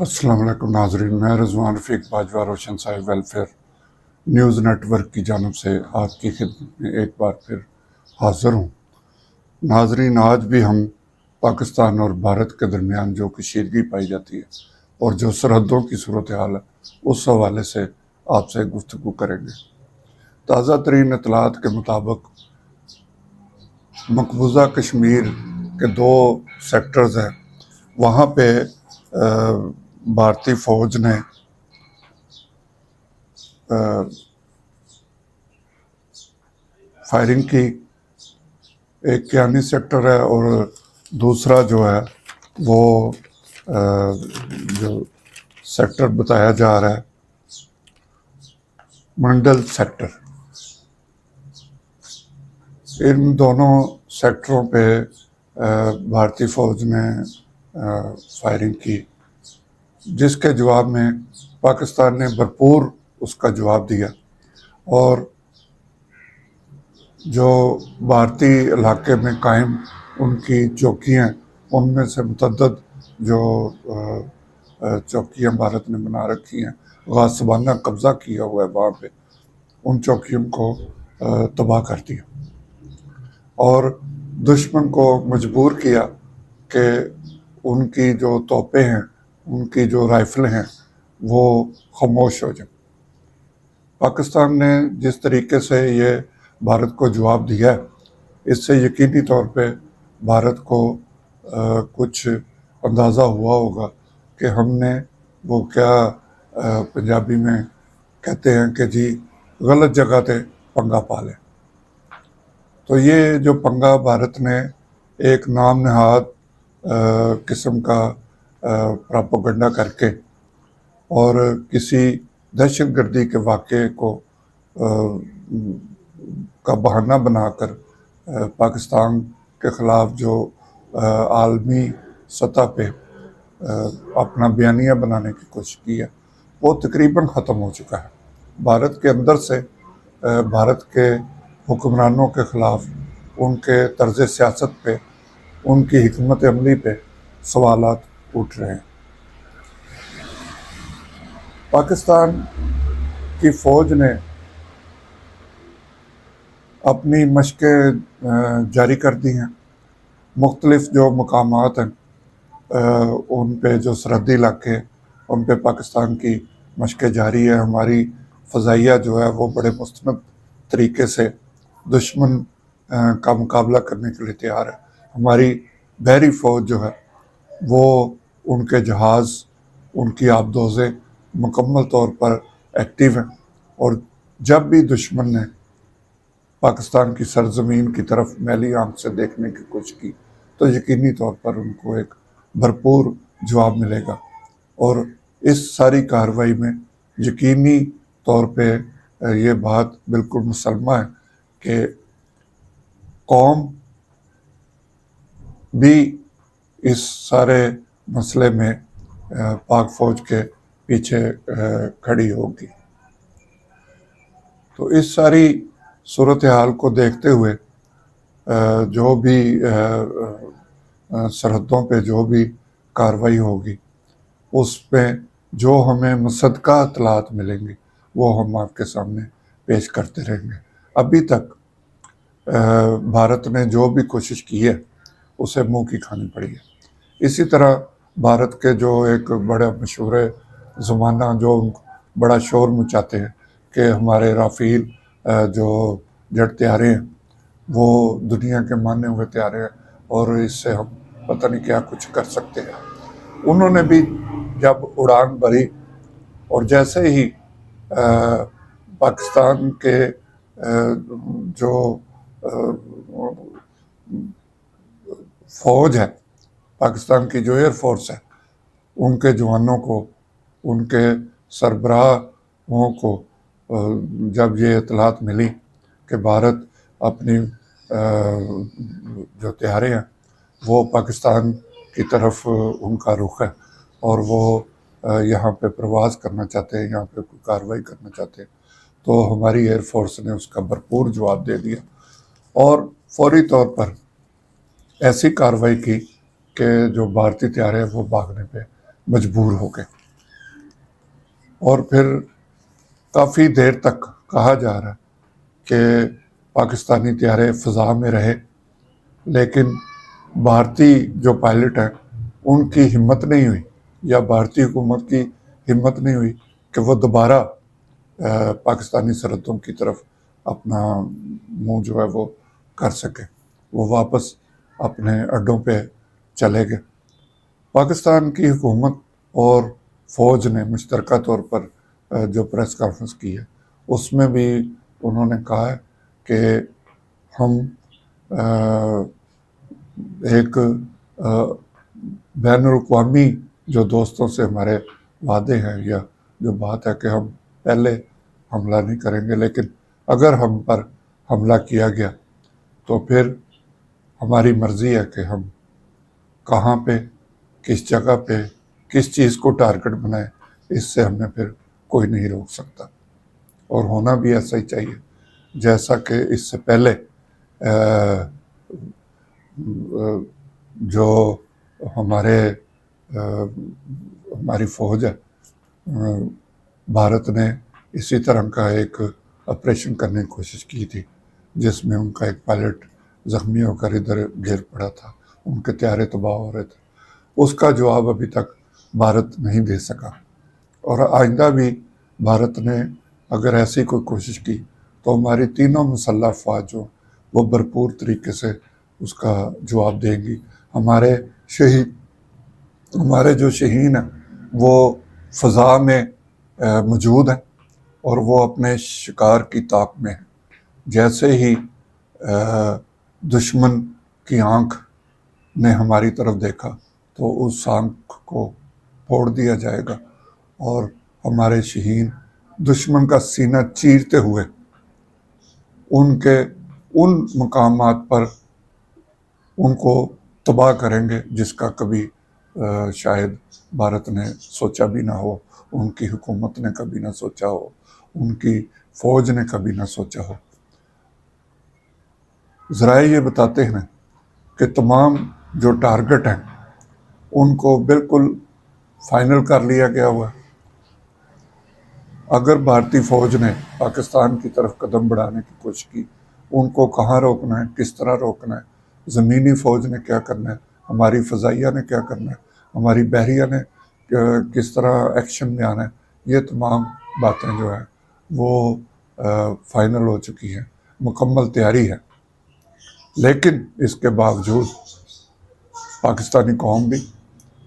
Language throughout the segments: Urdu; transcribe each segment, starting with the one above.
السلام علیکم ناظرین، میں رضوان رفیق باجوہ روشن صاحب ویلفیئر نیوز نیٹ ورک کی جانب سے آپ کی خدمت میں ایک بار پھر حاضر ہوں۔ ناظرین، آج بھی ہم پاکستان اور بھارت کے درمیان جو کشیدگی پائی جاتی ہے اور جو سرحدوں کی صورتحال ہے اس حوالے سے آپ سے گفتگو کریں گے۔ تازہ ترین اطلاعات کے مطابق مقبوضہ کشمیر کے 2 سیکٹرز ہیں، وہاں پہ بھارتی فوج نے فائرنگ کی۔ ایک کیانی سیکٹر ہے اور دوسرا جو ہے وہ جو سیکٹر بتایا جا رہا ہے منڈل سیکٹر۔ ان دونوں سیکٹروں پہ بھارتی فوج نے فائرنگ کی، جس کے جواب میں پاکستان نے بھرپور اس کا جواب دیا، اور جو بھارتی علاقے میں قائم ان کی چوکیاں، ان میں سے متعدد جو چوکیاں بھارت نے بنا رکھی ہیں، غاصبانہ قبضہ کیا ہوا ہے وہاں پہ، ان چوکیوں کو تباہ کر دیا اور دشمن کو مجبور کیا کہ ان کی جو توپیں ہیں، ان کی جو رائفلیں ہیں، وہ خاموش ہو جائیں۔ پاکستان نے جس طریقے سے یہ بھارت کو جواب دیا ہے، اس سے یقینی طور پہ بھارت کو کچھ اندازہ ہوا ہوگا کہ ہم نے وہ کیا پنجابی میں کہتے ہیں کہ جی غلط جگہ تے پنگا پا لے۔ تو یہ جو پنگا بھارت نے ایک نام نہاد قسم کا پراپوگنڈا کر کے اور کسی دہشت گردی کے واقعے کو کا بہانہ بنا کر پاکستان کے خلاف جو عالمی سطح پہ اپنا بیانیہ بنانے کی کوشش کی ہے، وہ تقریباً ختم ہو چکا ہے۔ بھارت کے اندر سے بھارت کے حکمرانوں کے خلاف، ان کے طرز سیاست پہ، ان کی حکمت عملی پہ سوالات اٹھ رہے ہیں۔ پاکستان کی فوج نے اپنی مشقیں جاری کر دی ہیں۔ مختلف جو مقامات ہیں ان پہ، جو سرحدی علاقے، ان پہ پاکستان کی مشقیں جاری ہے۔ ہماری فضائیہ جو ہے وہ بڑے مستند طریقے سے دشمن کا مقابلہ کرنے کے لیے تیار ہے۔ ہماری بحری فوج جو ہے وہ، ان کے جہاز، ان کی آبدوزیں مکمل طور پر ایکٹیو ہیں، اور جب بھی دشمن نے پاکستان کی سرزمین کی طرف میلی آنکھ سے دیکھنے کی کوشش کی تو یقینی طور پر ان کو ایک بھرپور جواب ملے گا۔ اور اس ساری کارروائی میں یقینی طور پہ یہ بات بالکل مسلمہ ہے کہ قوم بھی اس سارے مسئلے میں پاک فوج کے پیچھے کھڑی ہوگی۔ تو اس ساری صورتحال کو دیکھتے ہوئے جو بھی سرحدوں پہ جو بھی کارروائی ہوگی، اس میں جو ہمیں مصدقہ اطلاعات ملیں گی وہ ہم آپ کے سامنے پیش کرتے رہیں گے۔ ابھی تک بھارت نے جو بھی کوشش کی ہے اسے منہ کی کھانی پڑی ہے۔ اسی طرح بھارت کے جو ایک بڑا مشہور زمانہ جو بڑا شور مچاتے ہیں کہ ہمارے رافیل جو جیٹ طیارے ہیں وہ دنیا کے مانے ہوئے طیارے ہیں اور اس سے ہم پتہ نہیں کیا کچھ کر سکتے ہیں، انہوں نے بھی جب اڑان بھری اور جیسے ہی پاکستان کے جو فوج ہے، پاکستان کی جو ایئر فورس ہے، ان کے جوانوں کو، ان کے سربراہوں کو جب یہ اطلاعات ملی کہ بھارت اپنی جو طیارے ہیں وہ پاکستان کی طرف ان کا رخ ہے اور وہ یہاں پہ پرواز کرنا چاہتے ہیں، یہاں پہ کوئی کارروائی کرنا چاہتے ہیں، تو ہماری ایئر فورس نے اس کا بھرپور جواب دے دیا اور فوری طور پر ایسی کارروائی کی کہ جو بھارتی طیارے ہیں وہ بھاگنے پہ مجبور ہو گئے، اور پھر کافی دیر تک کہا جا رہا ہے کہ پاکستانی طیارے فضا میں رہے، لیکن بھارتی جو پائلٹ ہیں ان کی ہمت نہیں ہوئی، یا بھارتی حکومت کی ہمت نہیں ہوئی کہ وہ دوبارہ پاکستانی سرحدوں کی طرف اپنا منہ جو ہے وہ کر سکے، وہ واپس اپنے اڈوں پہ چلے گئے۔ پاکستان کی حکومت اور فوج نے مشترکہ طور پر جو پریس کانفرنس کی ہے اس میں بھی انہوں نے کہا ہے کہ ہم ایک بین الاقوامی جو دوستوں سے ہمارے وعدے ہیں، یا جو بات ہے کہ ہم پہلے حملہ نہیں کریں گے، لیکن اگر ہم پر حملہ کیا گیا تو پھر ہماری مرضی ہے کہ ہم کہاں پہ، کس جگہ پہ، کس چیز کو ٹارگٹ بنائیں، اس سے ہمیں پھر کوئی نہیں روک سکتا، اور ہونا بھی ایسا ہی چاہیے۔ جیسا کہ اس سے پہلے جو ہماری فوج ہے، بھارت نے اسی طرح کا ایک آپریشن کرنے کی کوشش کی تھی جس میں ان کا ایک پائلٹ زخمی ہو کر ادھر گر پڑا تھا، ان کے طیارے تباہ ہو رہے تھے۔ اس کا جواب ابھی تک بھارت نہیں دے سکا، اور آئندہ بھی بھارت نے اگر ایسی کوئی کوشش کی تو ہماری تینوں مسلح افواج جو وہ بھرپور طریقے سے اس کا جواب دیں گی۔ ہمارے جو شہین ہیں وہ فضا میں موجود ہیں، اور وہ اپنے شکار کی طاق میں ہیں۔ جیسے ہی دشمن کی آنکھ نے ہماری طرف دیکھا تو اس آنکھ کو پھوڑ دیا جائے گا، اور ہمارے شہین دشمن کا سینہ چیرتے ہوئے ان مقامات پر ان کو تباہ کریں گے جس کا کبھی شاید بھارت نے سوچا بھی نہ ہو، ان کی حکومت نے کبھی نہ سوچا ہو، ان کی فوج نے کبھی نہ سوچا ہو۔ ذرائع یہ بتاتے ہیں کہ تمام جو ٹارگٹ ہیں ان کو بالکل فائنل کر لیا گیا ہوا ہے۔ اگر بھارتی فوج نے پاکستان کی طرف قدم بڑھانے کی کوشش کی، ان کو کہاں روکنا ہے، کس طرح روکنا ہے، زمینی فوج نے کیا کرنا ہے، ہماری فضائیہ نے کیا کرنا ہے، ہماری بحریہ نے کس طرح ایکشن میں آنا ہے، یہ تمام باتیں جو ہیں وہ فائنل ہو چکی ہیں، مکمل تیاری ہے۔ لیکن اس کے باوجود پاکستانی قوم بھی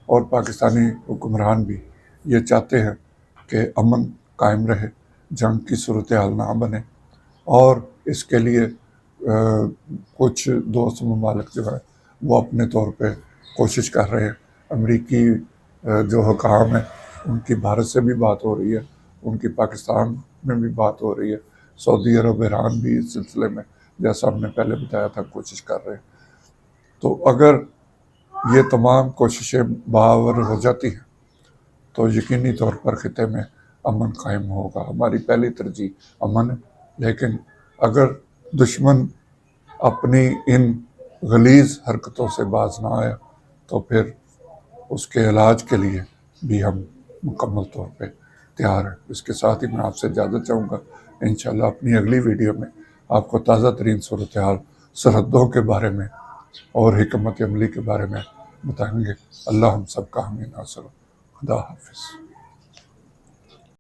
اور پاکستانی حکمران بھی یہ چاہتے ہیں کہ امن قائم رہے، جنگ کی صورتحال نہ بنے، اور اس کے لیے کچھ دوست ممالک جو ہے وہ اپنے طور پہ کوشش کر رہے ہیں۔ امریکی جو حکام ہیں ان کی بھارت سے بھی بات ہو رہی ہے، ان کی پاکستان میں بھی بات ہو رہی ہے، سعودی عرب، ایران بھی اس سلسلے میں جیسا ہم نے پہلے بتایا تھا کوشش کر رہے ہیں۔ تو اگر یہ تمام کوششیں برآورد ہو جاتی ہیں تو یقینی طور پر خطے میں امن قائم ہوگا۔ ہماری پہلی ترجیح امن ہے، لیکن اگر دشمن اپنی ان غلیظ حرکتوں سے باز نہ آیا تو پھر اس کے علاج کے لیے بھی ہم مکمل طور پہ تیار ہیں۔ اس کے ساتھ ہی میں آپ سے اجازت چاہوں گا، انشاءاللہ اپنی اگلی ویڈیو میں آپ کو تازہ ترین صورتحال سرحدوں کے بارے میں اور حکمت عملی کے بارے میں بتائیں گے۔ اللہ ہم سب کا حامی ناصر ہو۔ خدا حافظ۔